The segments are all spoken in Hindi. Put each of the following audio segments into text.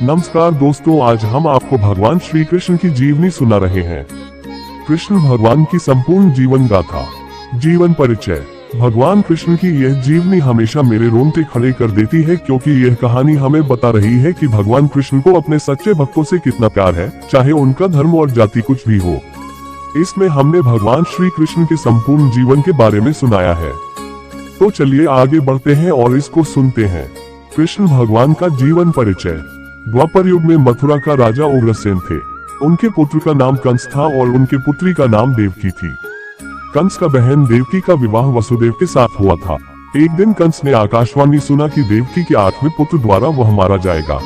नमस्कार दोस्तों, आज हम आपको भगवान श्री कृष्ण की जीवनी सुना रहे हैं। कृष्ण भगवान की संपूर्ण जीवन गाथा। जीवन परिचय। भगवान कृष्ण की यह जीवनी हमेशा मेरे रोंगटे खड़े कर देती है, क्योंकि यह कहानी हमें बता रही है कि भगवान कृष्ण को अपने सच्चे भक्तों से कितना प्यार है, चाहे उनका धर्म और जाति कुछ भी हो। इसमें हमने भगवान श्री कृष्ण के संपूर्ण जीवन के बारे में सुनाया है। तो चलिए आगे बढ़ते हैं और इसको सुनते हैं। कृष्ण भगवान का जीवन परिचय। द्वापर युग में मथुरा का राजा उग्रसेन थे। उनके पुत्र का नाम कंस था और उनके पुत्री का नाम देवकी थी। कंस का बहन देवकी का विवाह वसुदेव के साथ हुआ था। एक दिन कंस ने आकाशवाणी सुना कि देवकी के 8वें पुत्र द्वारा वह मारा जाएगा।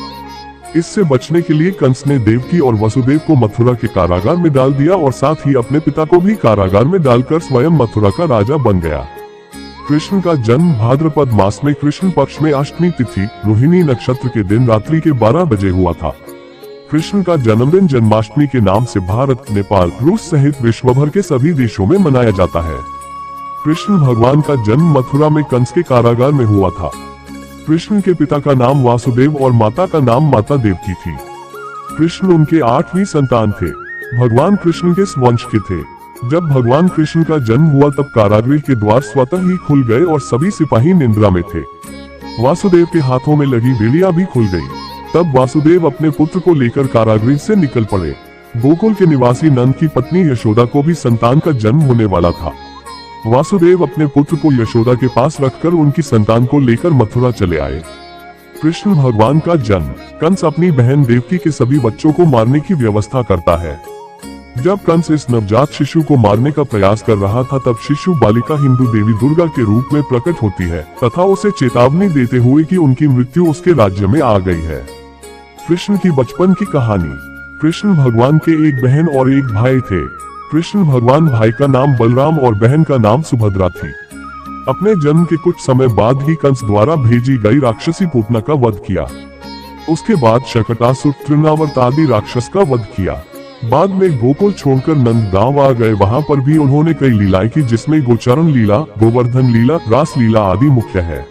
इससे बचने के लिए कंस ने देवकी और वसुदेव को मथुरा के कारागार में डाल दिया और साथ ही अपने पिता को भी कारागार में डालकर स्वयं मथुरा का राजा बन गया। कृष्ण का जन्म भाद्रपद मास में कृष्ण पक्ष में अष्टमी तिथि रोहिणी नक्षत्र के दिन रात्रि के 12 बजे हुआ था। कृष्ण का जन्मदिन जन्माष्टमी के नाम से भारत, नेपाल, रूस सहित विश्व भर के सभी देशों में मनाया जाता है। कृष्ण भगवान का जन्म मथुरा में कंस के कारागार में हुआ था। कृष्ण के पिता का नाम वासुदेव और माता का नाम माता देवकी थी। कृष्ण उनके 8वीं संतान थे। भगवान कृष्ण किस वंश के थे? जब भगवान कृष्ण का जन्म हुआ तब कारागृह के द्वार स्वतः ही खुल गए और सभी सिपाही निद्रा में थे। वासुदेव के हाथों में लगी बेड़ियां भी खुल गई। तब वासुदेव अपने पुत्र को लेकर कारागृह से निकल पड़े। गोकुल के निवासी नंद की पत्नी यशोदा को भी संतान का जन्म होने वाला था। वासुदेव अपने पुत्र को यशोदा के पास रखकर उनकी संतान को लेकर मथुरा चले आए। कृष्ण भगवान का जन्म। कंस अपनी बहन देवकी के सभी बच्चों को मारने की व्यवस्था करता है। जब कंस इस नवजात शिशु को मारने का प्रयास कर रहा था, तब शिशु बालिका हिंदू देवी दुर्गा के रूप में प्रकट होती है तथा उसे चेतावनी देते हुए कि उनकी मृत्यु उसके राज्य में आ गई है। कृष्ण की बचपन की कहानी। कृष्ण भगवान के एक बहन और एक भाई थे। कृष्ण भगवान भाई का नाम बलराम और बहन का नाम सुभद्रा थी। अपने जन्म के कुछ समय बाद ही कंस द्वारा भेजी गई राक्षसी पूतना का वध किया। उसके बाद शकटासुर, तृणावर्त आदि राक्षस का वध किया। बाद में गोकुल छोड़कर नंद गांव आ गए। वहां पर भी उन्होंने कई लीलाएं की, जिसमें गोचरण लीला, गोवर्धन लीला, रास लीला आदि मुख्य है।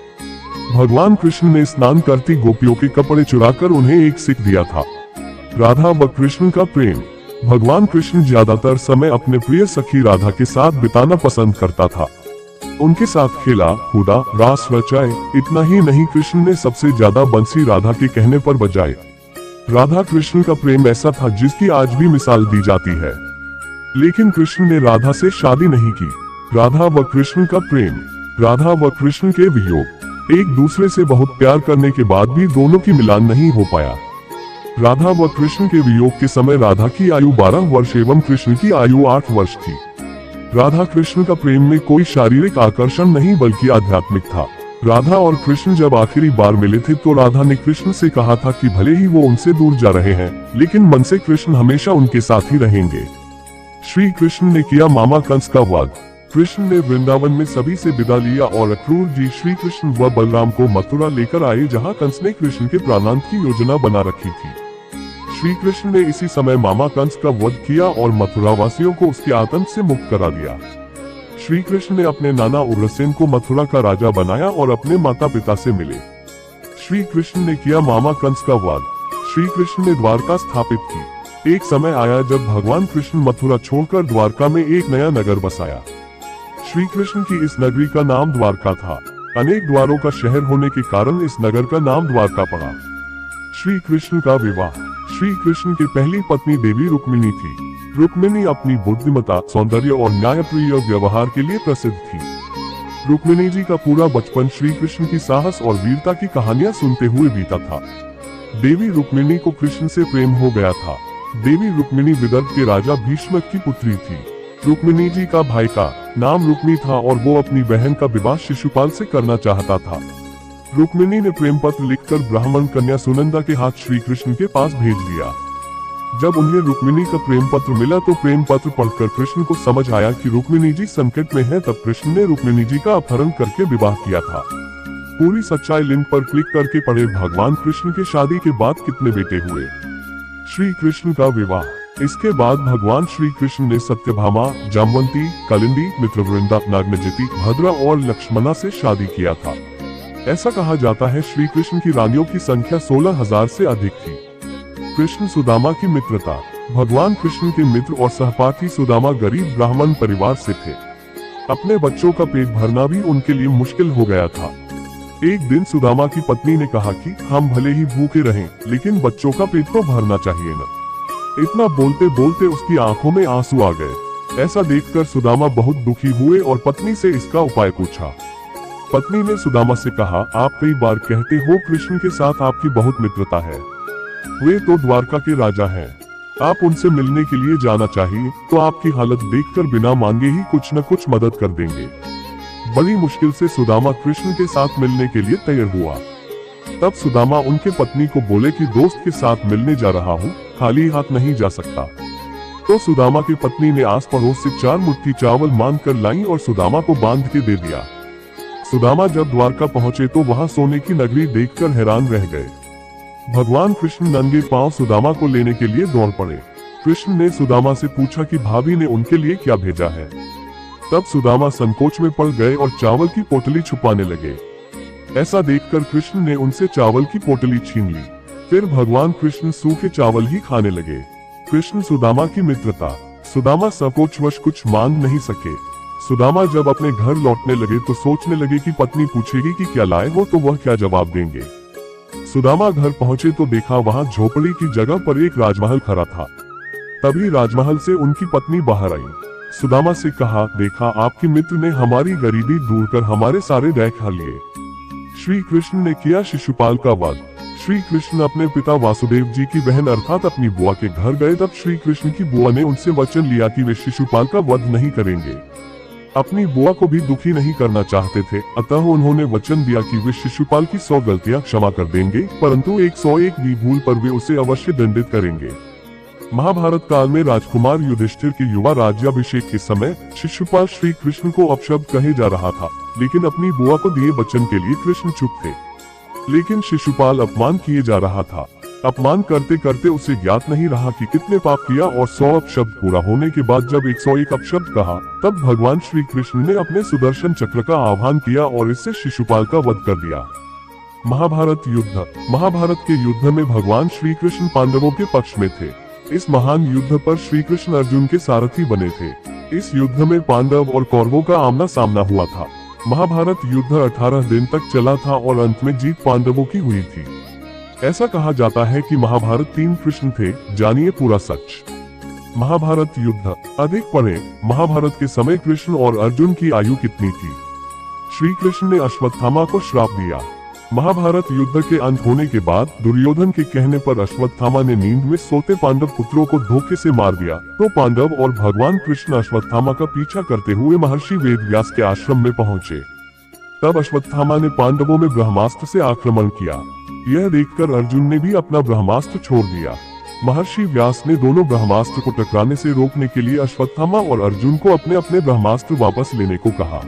भगवान कृष्ण ने स्नान करती गोपियों के कपड़े चुराकर उन्हें एक सिख दिया था। राधा व कृष्ण का प्रेम। भगवान कृष्ण ज्यादातर समय अपने प्रिय सखी राधा के साथ बिताना पसंद करता था। उनके साथ खेला कूदा, रास रचाए। इतना ही नहीं, कृष्ण ने सबसे ज्यादा बंसी राधा के कहने पर बजाए। राधा कृष्ण का प्रेम ऐसा था जिसकी आज भी मिसाल दी जाती है। लेकिन कृष्ण ने राधा से शादी नहीं की। राधा व कृष्ण का प्रेम। राधा व कृष्ण के वियोग। एक दूसरे से बहुत प्यार करने के बाद भी दोनों की मिलान नहीं हो पाया। राधा व कृष्ण के वियोग के समय राधा की आयु 12 वर्ष एवं कृष्ण की आयु 8 वर्ष थी। राधा कृष्ण का प्रेम में कोई शारीरिक आकर्षण नहीं बल्कि आध्यात्मिक था। राधा और कृष्ण जब आखिरी बार मिले थे तो राधा ने कृष्ण से कहा था कि भले ही वो उनसे दूर जा रहे हैं, लेकिन मन से कृष्ण हमेशा उनके साथ ही रहेंगे। श्री कृष्ण ने किया मामा कंस का वध। कृष्ण ने वृंदावन में सभी से विदा लिया और अक्रूर जी श्री कृष्ण व बलराम को मथुरा लेकर आए, जहाँ कंस ने कृष्ण के प्राणांत की योजना बना रखी थी। श्री कृष्ण ने इसी समय मामा कंस का वध किया और मथुरा वासियों को उसके आतंक से मुक्त करा दिया। श्री कृष्ण ने अपने नाना उग्रसेन को मथुरा का राजा बनाया और अपने माता पिता से मिले। श्री कृष्ण ने किया मामा कंस का वध। श्री कृष्ण ने द्वारका स्थापित की। एक समय आया जब भगवान कृष्ण मथुरा छोड़कर द्वारका में एक नया नगर बसाया। श्री कृष्ण की इस नगरी का नाम द्वारका था। अनेक द्वारों का शहर होने के कारण इस नगर का नाम द्वारका पड़ा। श्री कृष्ण का विवाह। श्री कृष्ण की पहली पत्नी देवी रुक्मिणी थी। रुक्मिणी अपनी बुद्धिमता, सौंदर्य और न्यायप्रिय व्यवहार के लिए प्रसिद्ध थी। रुक्मिणी जी का पूरा बचपन श्री कृष्ण की साहस और वीरता की कहानियां सुनते हुए बीता था। देवी रुक्मिणी को कृष्ण से प्रेम हो गया था। देवी रुक्मिणी विदर्भ के राजा भीष्मक की पुत्री थी। रुक्मिणी जी का भाई का नाम रुक्मी था और वो अपनी बहन का विवाह शिशुपाल से करना चाहता था। रुक्मिणी ने प्रेम पत्र लिखकर ब्राह्मण कन्या सुनंदा के हाथ श्री कृष्ण के पास भेज दिया। जब उन्हें रुक्मिणी का प्रेम पत्र मिला तो प्रेम पत्र पढ़कर कृष्ण को समझ आया कि रुक्मिणी जी संकट में है। तब कृष्ण ने रुक्मिणी जी का अपहरण करके विवाह किया था। पूरी सच्चाई लिंक पर क्लिक करके पढ़े भगवान कृष्ण के शादी के बाद कितने बेटे हुए। श्री कृष्ण का विवाह। इसके बाद भगवान श्री कृष्ण ने सत्यभामा, जामवंती, कालिंदी, मित्रवृंदा, नागनजिती, भद्रा और लक्ष्मणा से शादी किया था। ऐसा कहा जाता है श्री कृष्ण की रानियों की संख्या 16,000 से अधिक थी। कृष्ण सुदामा की मित्रता। भगवान कृष्ण के मित्र और सहपाठी सुदामा गरीब ब्राह्मण परिवार से थे। अपने बच्चों का पेट भरना भी उनके लिए मुश्किल हो गया था। एक दिन सुदामा की पत्नी ने कहा कि हम भले ही भूखे रहें, लेकिन बच्चों का पेट तो भरना चाहिए न। इतना बोलते बोलते उसकी आंखों में आंसू आ गए। ऐसा देखकर सुदामा बहुत दुखी हुए और पत्नी से इसका उपाय पूछा। पत्नी ने सुदामा से कहा, आप कई बार कहते हो कृष्ण के साथ आपकी बहुत मित्रता है। वे तो द्वारका के राजा हैं। आप उनसे मिलने के लिए जाना चाहिए, तो आपकी हालत देखकर बिना मांगे ही कुछ न कुछ मदद कर देंगे। बड़ी मुश्किल से सुदामा कृष्ण के साथ मिलने के लिए तैयार हुआ। तब सुदामा उनके पत्नी को बोले कि दोस्त के साथ मिलने जा रहा हूँ, खाली हाथ नहीं जा सकता। तो सुदामा की पत्नी ने आस पड़ोस से 4 मुट्ठी चावल मांग कर लाई और सुदामा को बांध के दे दिया। सुदामा जब द्वारका पहुंचे तो वहां सोने की नगरी देखकर हैरान रह गए। भगवान कृष्ण नंगे पांव सुदामा को लेने के लिए दौड़ पड़े। कृष्ण ने सुदामा से पूछा कि भाभी ने उनके लिए क्या भेजा है। तब सुदामा संकोच में पड़ गए और चावल की पोटली छुपाने लगे। ऐसा देखकर कृष्ण ने उनसे चावल की पोटली छीन ली। फिर भगवान कृष्ण सूखे चावल ही खाने लगे। कृष्ण सुदामा की मित्रता। सुदामा संकोचवश कुछ मांग नहीं सके। सुदामा जब अपने घर लौटने लगे तो सोचने लगे कि पत्नी पूछेगी कि क्या लाए हो, तो वह क्या जवाब देंगे। सुदामा घर पहुंचे तो देखा वहां झोपड़ी की जगह पर एक राजमहल खड़ा था। तभी राजमहल से उनकी पत्नी बाहर आई। सुदामा से कहा, देखा आपके मित्र ने हमारी गरीबी दूर कर हमारे सारे दैख हर लिए। श्री कृष्ण ने किया शिशुपाल का वध। श्री कृष्ण अपने पिता वासुदेव जी की बहन अर्थात अपनी बुआ के घर गए। तब श्री कृष्ण की बुआ ने उनसे वचन लिया कि वे शिशुपाल का वध नहीं करेंगे। अपनी बुआ को भी दुखी नहीं करना चाहते थे, अतः उन्होंने वचन दिया कि वे शिशुपाल की 100 गलतियां क्षमा कर देंगे, परंतु 101वीं भूल पर वे उसे अवश्य दंडित करेंगे। महाभारत काल में राजकुमार युधिष्ठिर के युवा राज्याभिषेक के समय शिशुपाल श्री कृष्ण को अपशब्द कहे जा रहा था, लेकिन अपनी बुआ को दिए वचन के लिए कृष्ण चुप थे। लेकिन शिशुपाल अपमान किए जा रहा था। अपमान करते करते उसे ज्ञात नहीं रहा कि कितने पाप किया और 100 अपशब्द पूरा होने के बाद जब 101 अपशब्द कहा, तब भगवान श्री कृष्ण ने अपने सुदर्शन चक्र का आह्वान किया और इससे शिशुपाल का वध कर दिया। महाभारत युद्ध। महाभारत के युद्ध में भगवान श्री कृष्ण पांडवों के पक्ष में थे। इस महान युद्ध पर श्री कृष्ण अर्जुन के सारथी बने थे। इस युद्ध में पांडव और कौरवों का आमना सामना हुआ था। महाभारत युद्ध 18 दिन तक चला था और अंत में जीत पांडवों की हुई थी। ऐसा कहा जाता है कि महाभारत 3 कृष्ण थे, जानिए पूरा सच। महाभारत युद्ध। अधिक पढ़ें। महाभारत के समय कृष्ण और अर्जुन की आयु कितनी थी? श्री कृष्ण ने अश्वत्थामा को श्राप दिया। महाभारत युद्ध के अंत होने के बाद दुर्योधन के कहने पर अश्वत्थामा ने नींद में सोते पांडव पुत्रों को धोखे से मार दिया, तो पांडव और भगवान कृष्ण अश्वत्थामा का पीछा करते हुए महर्षि वेदव्यास के आश्रम में पहुंचे। तब अश्वत्थामा ने पांडवों में ब्रह्मास्त्र से आक्रमण किया। यह देखकर अर्जुन ने भी अपना ब्रह्मास्त्र छोड़ दिया। महर्षि व्यास ने दोनों ब्रह्मास्त्र को टकराने से रोकने के लिए अश्वत्थामा और अर्जुन को अपने अपने ब्रह्मास्त्र वापस लेने को कहा,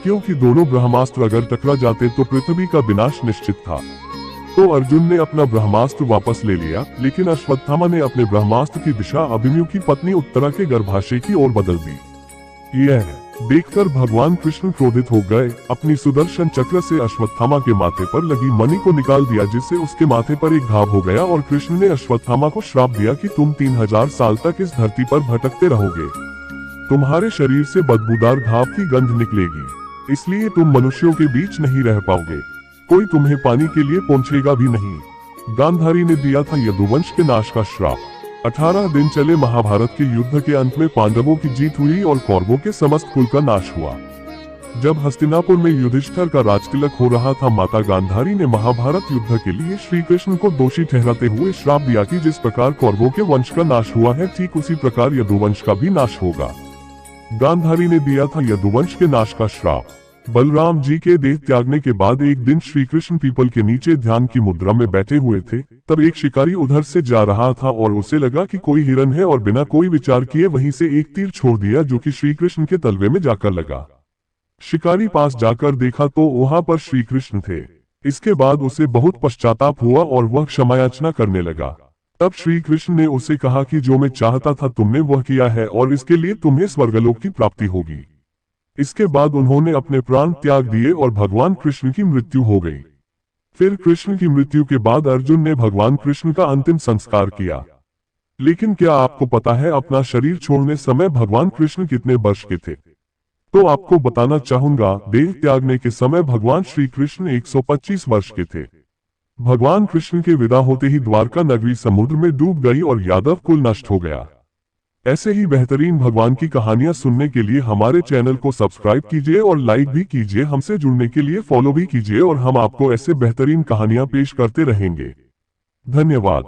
क्योंकि दोनों ब्रह्मास्त्र अगर टकरा जाते तो पृथ्वी का विनाश निश्चित था। तो अर्जुन ने अपना ब्रह्मास्त्र वापस ले लिया, लेकिन अश्वत्थामा ने अपने ब्रह्मास्त्र की दिशा अभिमन्यु की पत्नी उत्तरा के गर्भाशय की ओर बदल दी। यह देखकर भगवान कृष्ण क्रोधित हो गए। अपनी सुदर्शन चक्र से अश्वत्थामा के माथे पर लगी मणि को निकाल दिया, जिससे उसके माथे पर एक घाव हो गया और कृष्ण ने अश्वत्थामा को श्राप दिया कि तुम 3000 साल तक इस धरती पर भटकते रहोगे। तुम्हारे शरीर से बदबूदार घाव की गंध निकलेगी, इसलिए तुम मनुष्यों के बीच नहीं रह पाओगे। कोई तुम्हें पानी के लिए पहुंचेगा भी नहीं। गांधारी ने दिया था यदुवंश के नाश का श्राप। 18 दिन चले महाभारत के युद्ध के अंत में पांडवों की जीत हुई और कौरवों के समस्त कुल का नाश हुआ। जब हस्तिनापुर में युधिष्ठिर का राजतिलक हो रहा था, माता गांधारी ने महाभारत युद्ध के लिए श्री कृष्ण को दोषी ठहराते हुए श्राप दिया कि जिस प्रकार कौरवों के वंश का नाश हुआ है, ठीक उसी प्रकार यदुवंश का भी नाश होगा। गांधारी ने दिया था यदुवंश के नाश का श्राप। बलराम जी के देह त्यागने के बाद एक दिन श्री कृष्ण पीपल के नीचे ध्यान की मुद्रा में बैठे हुए थे। तब एक शिकारी उधर से जा रहा था और उसे लगा कि कोई हिरन है और बिना कोई विचार किए वहीं से एक तीर छोड़ दिया, जो कि श्री कृष्ण के तलवे में जाकर लगा। शिकारी पास जाकर देखा तो वहां पर श्री कृष्ण थे। इसके बाद उसे बहुत पश्चाताप हुआ और वह क्षमायाचना करने लगा। तब श्री कृष्ण ने उसे कहा कि जो मैं चाहता था तुमने वह किया है और इसके लिए तुम्हें स्वर्गलोक की प्राप्ति होगी। इसके बाद उन्होंने अपने प्राण त्याग दिए और भगवान कृष्ण की मृत्यु हो गई। फिर कृष्ण की मृत्यु के बाद अर्जुन ने भगवान कृष्ण का अंतिम संस्कार किया। लेकिन क्या आपको पता है अपना शरीर छोड़ने समय भगवान कृष्ण कितने वर्ष के थे? तो आपको बताना चाहूंगा, देह त्यागने के समय भगवान श्री कृष्ण 125 वर्ष के थे। भगवान कृष्ण के विदा होते ही द्वारका नगरी समुद्र में डूब गई और यादव कुल नष्ट हो गया। ऐसे ही बेहतरीन भगवान की कहानियां सुनने के लिए हमारे चैनल को सब्सक्राइब कीजिए और लाइक भी कीजिए। हमसे जुड़ने के लिए फॉलो भी कीजिए और हम आपको ऐसे बेहतरीन कहानियां पेश करते रहेंगे। धन्यवाद।